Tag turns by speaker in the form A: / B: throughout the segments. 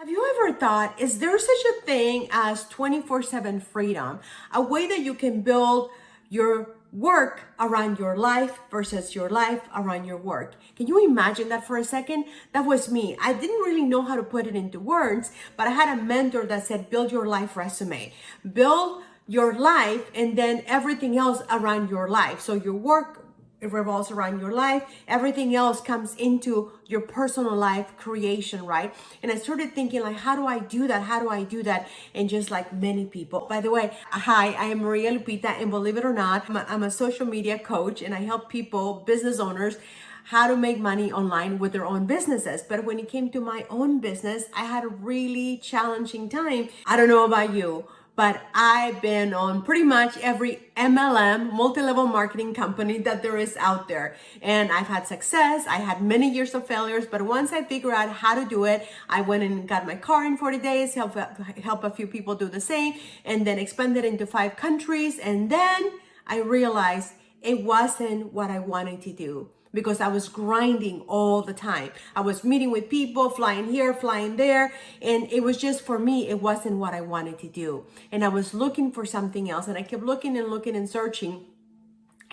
A: Have you ever thought, is there such a thing as 24/7 freedom? A way that you can build your work around your life versus your life around your work. Can you imagine that for a second? That was me. I didn't really know how to put it into words, but I had a mentor that said, build your life resume. Build your life and then everything else around your life. So your work, it revolves around your life. Everything else comes into your personal life creation, right? And I started thinking, like, how do I do that? How do I do that? And just like many people. By the way, hi, I am Maria Lupita, and believe it or not, I'm a social media coach, and I help people, business owners, how to make money online with their own businesses. But when it came to my own business, I had a really challenging time. I don't know about you, but I've been on pretty much every MLM, multi-level marketing company that there is out there. And I've had success. I had many years of failures, but once I figured out how to do it, I went and got my car in 40 days, help a few people do the same, and then expanded into 5 countries. And then I realized it wasn't what I wanted to do, because I was grinding all the time. I was meeting with people, flying here, flying there, and it was just, for me, it wasn't what I wanted to do. And I was looking for something else, and I kept looking and searching.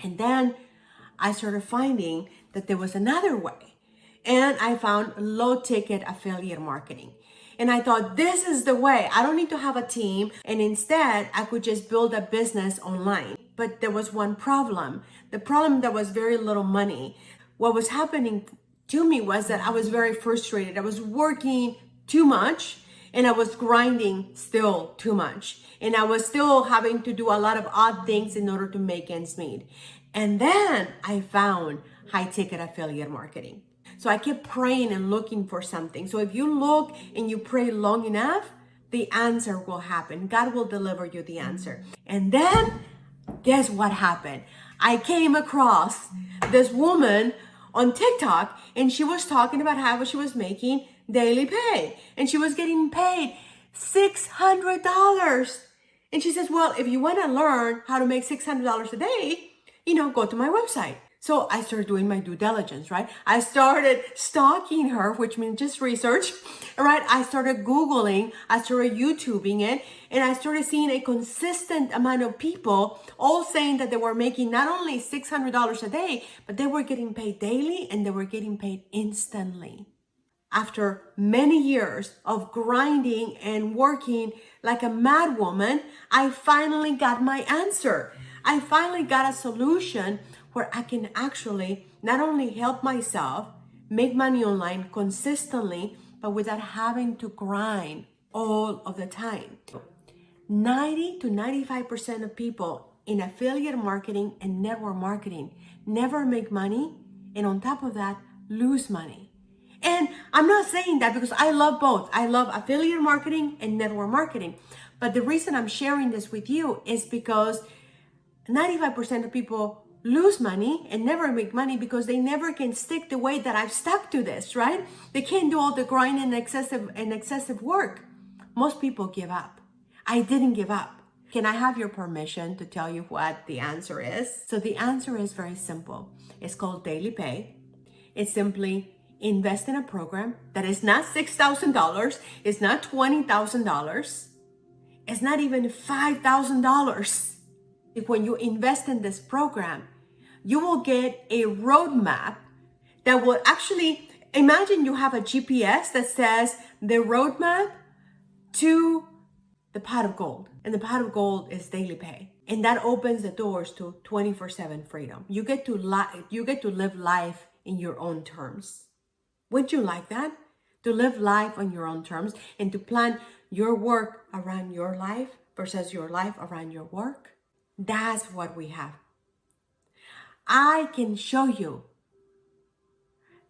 A: And then I started finding that there was another way. And I found low ticket affiliate marketing. And I thought, this is the way. I don't need to have a team. And instead, I could just build a business online. But there was one problem. The problem, that was very little money. What was happening to me was that I was very frustrated. I was working too much, and I was grinding still too much. And I was still having to do a lot of odd things in order to make ends meet. And then I found high ticket affiliate marketing. So I kept praying and looking for something. So if you look and you pray long enough, the answer will happen. God will deliver you the answer. And then guess what happened? I came across this woman on TikTok, and she was talking about how she was making daily pay, and she was getting paid $600. And she says, well, if you want to learn how to make $600 a day, go to my website. So I started doing my due diligence, right? I started stalking her, which means just research, right? I started Googling, I started YouTubing it, and I started seeing a consistent amount of people all saying that they were making not only $600 a day, but they were getting paid daily, and they were getting paid instantly. After many years of grinding and working like a mad woman, I finally got my answer. I finally got a solution where I can actually not only help myself make money online consistently, but without having to grind all of the time. 90 to 95% of people in affiliate marketing and network marketing never make money, and on top of that, lose money. And I'm not saying that because I love both. I love affiliate marketing and network marketing. But the reason I'm sharing this with you is because 95% of people lose money and never make money because they never can stick the way that I've stuck to this, right? They can't do all the grind and excessive work. Most people give up. I didn't give up. Can I have your permission to tell you what the answer is? So the answer is very simple. It's called daily pay. It's simply invest in a program that is not $6,000. It's not $20,000. It's not even $5,000. When you invest in this program, you will get a roadmap that will actually, imagine you have a GPS that says the roadmap to the pot of gold. And the pot of gold is daily pay. And that opens the doors to 24/7 freedom. You get to live life in your own terms. Wouldn't you like that? To live life on your own terms and to plan your work around your life versus your life around your work? That's what we have. I can show you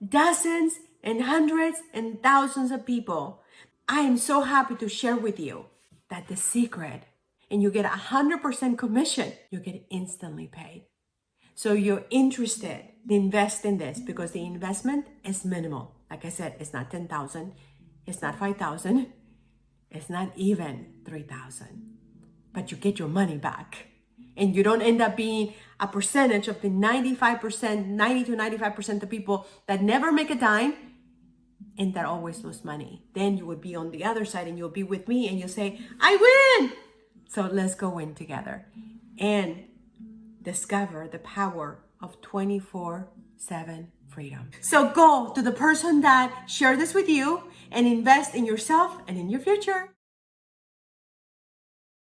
A: dozens and hundreds and thousands of people. I am so happy to share with you that the secret, and you get 100% commission, you get instantly paid. So you're interested to invest in this because the investment is minimal. Like I said, it's not 10,000, it's not 5,000, it's not even 3,000, but you get your money back. And you don't end up being a percentage of the 90 to 95% of people that never make a dime and that always lose money. Then you would be on the other side and you'll be with me and you'll say, I win. So let's go in together and discover the power of 24/7 freedom. So go to the person that shared this with you and invest in yourself and in your future.